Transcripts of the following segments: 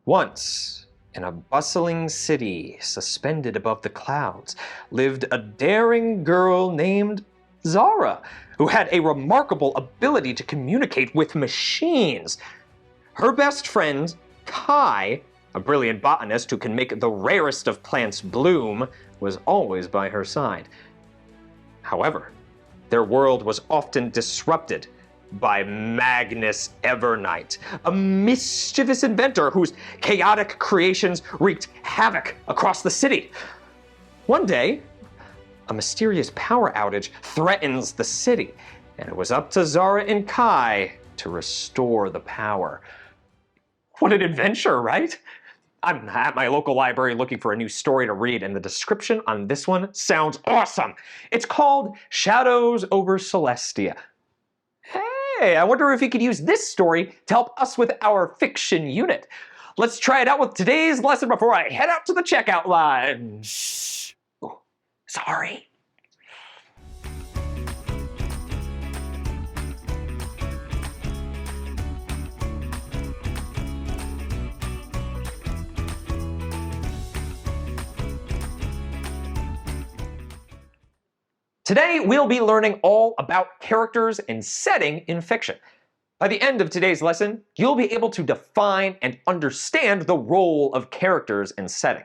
Once, in a bustling city suspended above the clouds, lived a daring girl named Zara, who had a remarkable ability to communicate with machines. Her best friend, Kai, a brilliant botanist who can make the rarest of plants bloom, was always by her side. However, their world was often disrupted by Magnus Evernight, a mischievous inventor whose chaotic creations wreaked havoc across the city. One day, a mysterious power outage threatens the city, and it was up to Zara and Kai to restore the power. What an adventure, right? I'm at my local library looking for a new story to read, and the description on this one sounds awesome. It's called Shadows over Celestia. Hey, I wonder if we could use this story to help us with our fiction unit. Let's try it out with today's lesson before I head out to the checkout line. Shh. Oh, sorry. Today, we'll be learning all about characters and setting in fiction. By the end of today's lesson, you'll be able to define and understand the role of characters and setting.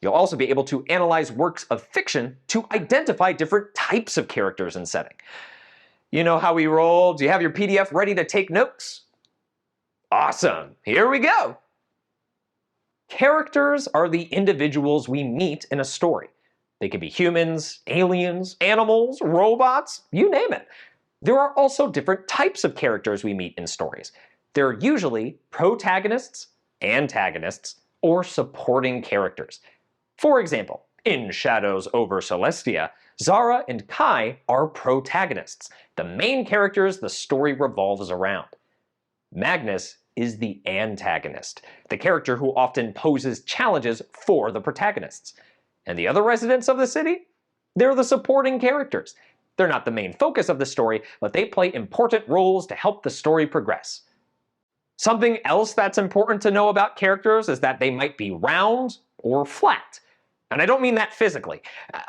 You'll also be able to analyze works of fiction to identify different types of characters and setting. You know how we roll? Do you have your PDF ready to take notes? Awesome, here we go. Characters are the individuals we meet in a story. They could be humans, aliens, animals, robots, you name it. There are also different types of characters we meet in stories. They're usually protagonists, antagonists, or supporting characters. For example, in Shadows over Celestia, Zara and Kai are protagonists, the main characters the story revolves around. Magnus is the antagonist, the character who often poses challenges for the protagonists. And the other residents of the city? They're the supporting characters. They're not the main focus of the story, but they play important roles to help the story progress. Something else that's important to know about characters is that they might be round or flat. And I don't mean that physically.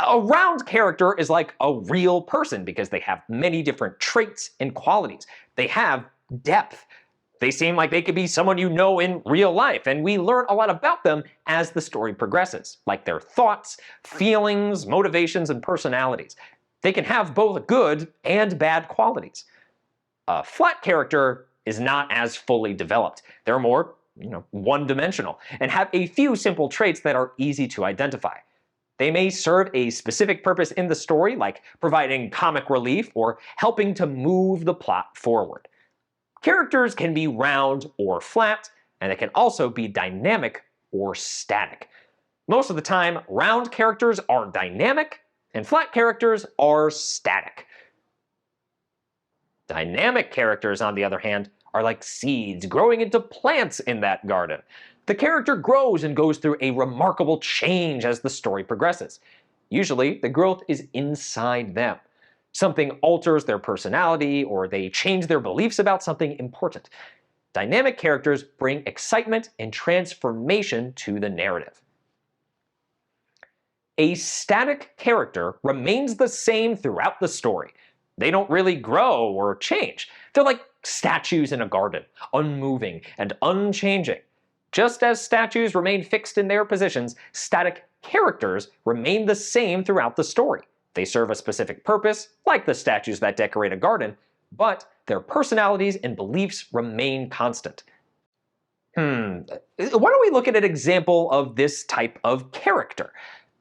A round character is like a real person because they have many different traits and qualities. They have depth. They seem like they could be someone you know in real life, and we learn a lot about them as the story progresses, like their thoughts, feelings, motivations, and personalities. They can have both good and bad qualities. A flat character is not as fully developed. They're more, one-dimensional, and have a few simple traits that are easy to identify. They may serve a specific purpose in the story, like providing comic relief or helping to move the plot forward. Characters can be round or flat, and they can also be dynamic or static. Most of the time, round characters are dynamic, and flat characters are static. Dynamic characters, on the other hand, are like seeds growing into plants in that garden. The character grows and goes through a remarkable change as the story progresses. Usually, the growth is inside them. Something alters their personality, or they change their beliefs about something important. Dynamic characters bring excitement and transformation to the narrative. A static character remains the same throughout the story. They don't really grow or change. They're like statues in a garden, unmoving and unchanging. Just as statues remain fixed in their positions, static characters remain the same throughout the story. They serve a specific purpose, like the statues that decorate a garden, but their personalities and beliefs remain constant. Why don't we look at an example of this type of character?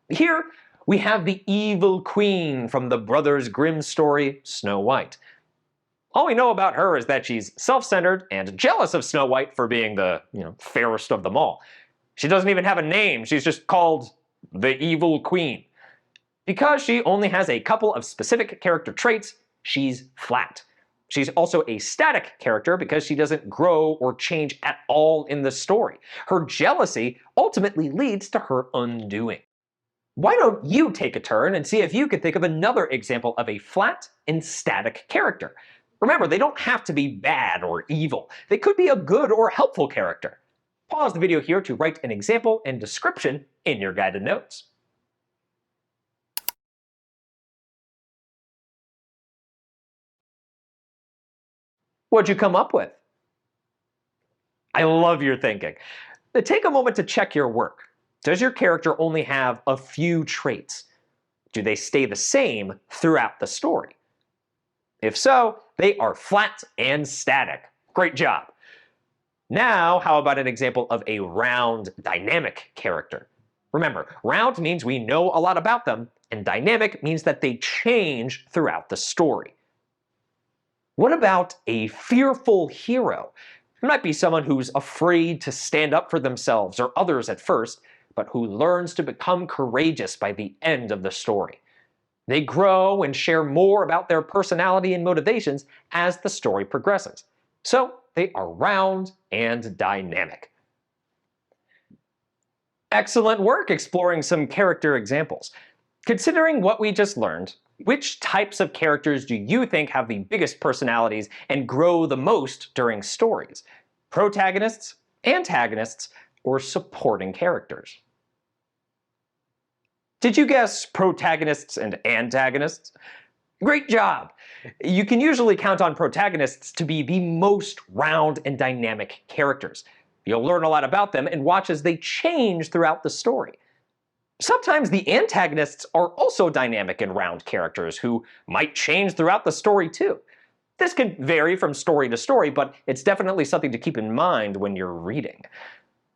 Here, we have the evil queen from the Brothers Grimm story, Snow White. All we know about her is that she's self-centered and jealous of Snow White for being the, fairest of them all. She doesn't even have a name, she's just called the evil queen. Because she only has a couple of specific character traits, she's flat. She's also a static character because she doesn't grow or change at all in the story. Her jealousy ultimately leads to her undoing. Why don't you take a turn and see if you can think of another example of a flat and static character? Remember, they don't have to be bad or evil. They could be a good or helpful character. Pause the video here to write an example and description in your guided notes. What'd you come up with? I love your thinking. Take a moment to check your work. Does your character only have a few traits? Do they stay the same throughout the story? If so, they are flat and static. Great job. Now, how about an example of a round, dynamic character? Remember, round means we know a lot about them, and dynamic means that they change throughout the story. What about a fearful hero? It might be someone who's afraid to stand up for themselves or others at first, but who learns to become courageous by the end of the story. They grow and share more about their personality and motivations as the story progresses. So they are round and dynamic. Excellent work exploring some character examples. Considering what we just learned, which types of characters do you think have the biggest personalities and grow the most during stories? Protagonists, antagonists, or supporting characters? Did you guess protagonists and antagonists? Great job! You can usually count on protagonists to be the most round and dynamic characters. You'll learn a lot about them and watch as they change throughout the story. Sometimes the antagonists are also dynamic and round characters who might change throughout the story too. This can vary from story to story, but it's definitely something to keep in mind when you're reading.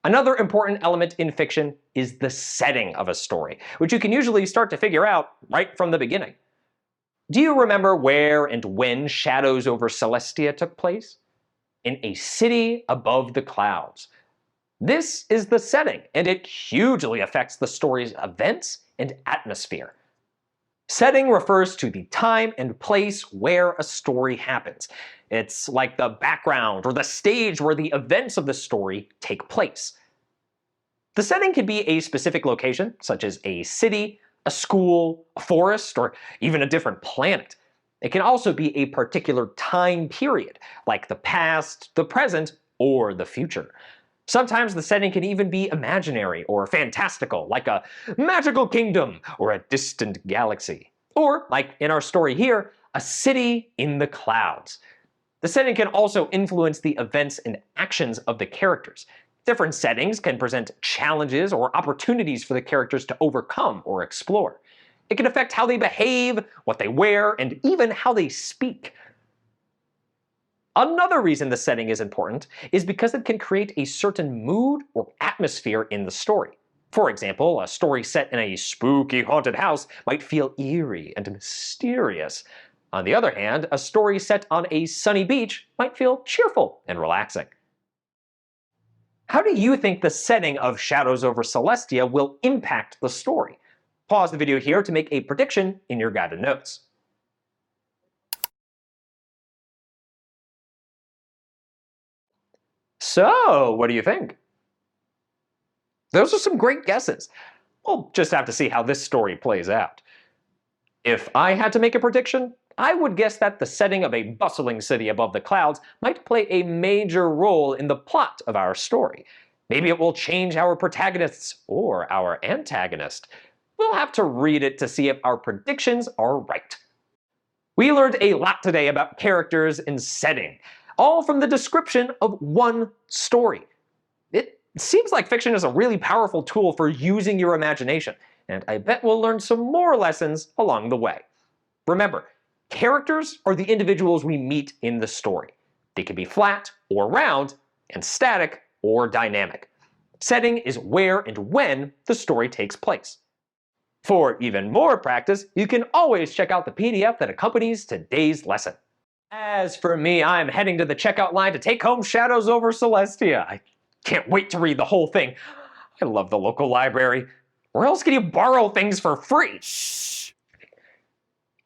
Another important element in fiction is the setting of a story, which you can usually start to figure out right from the beginning. Do you remember where and when Shadows over Celestia took place? In a city above the clouds. This is the setting, and it hugely affects the story's events and atmosphere. Setting refers to the time and place where a story happens. It's like the background or the stage where the events of the story take place. The setting can be a specific location, such as a city, a school, a forest, or even a different planet. It can also be a particular time period, like the past, the present, or the future. Sometimes the setting can even be imaginary or fantastical, like a magical kingdom or a distant galaxy. Or, like in our story here, a city in the clouds. The setting can also influence the events and actions of the characters. Different settings can present challenges or opportunities for the characters to overcome or explore. It can affect how they behave, what they wear, and even how they speak. Another reason the setting is important is because it can create a certain mood or atmosphere in the story. For example, a story set in a spooky haunted house might feel eerie and mysterious. On the other hand, a story set on a sunny beach might feel cheerful and relaxing. How do you think the setting of Shadows over Celestia will impact the story? Pause the video here to make a prediction in your guided notes. So, what do you think? Those are some great guesses. We'll just have to see how this story plays out. If I had to make a prediction, I would guess that the setting of a bustling city above the clouds might play a major role in the plot of our story. Maybe it will change our protagonists or our antagonist. We'll have to read it to see if our predictions are right. We learned a lot today about characters and setting, all from the description of one story. It seems like fiction is a really powerful tool for using your imagination, and I bet we'll learn some more lessons along the way. Remember, characters are the individuals we meet in the story. They can be flat or round, and static or dynamic. Setting is where and when the story takes place. For even more practice, you can always check out the PDF that accompanies today's lesson. As for me, I'm heading to the checkout line to take home Shadows over Celestia. I can't wait to read the whole thing. I love the local library. Where else can you borrow things for free? Shh.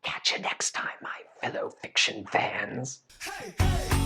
Catch you next time, my fellow fiction fans. Hey, hey.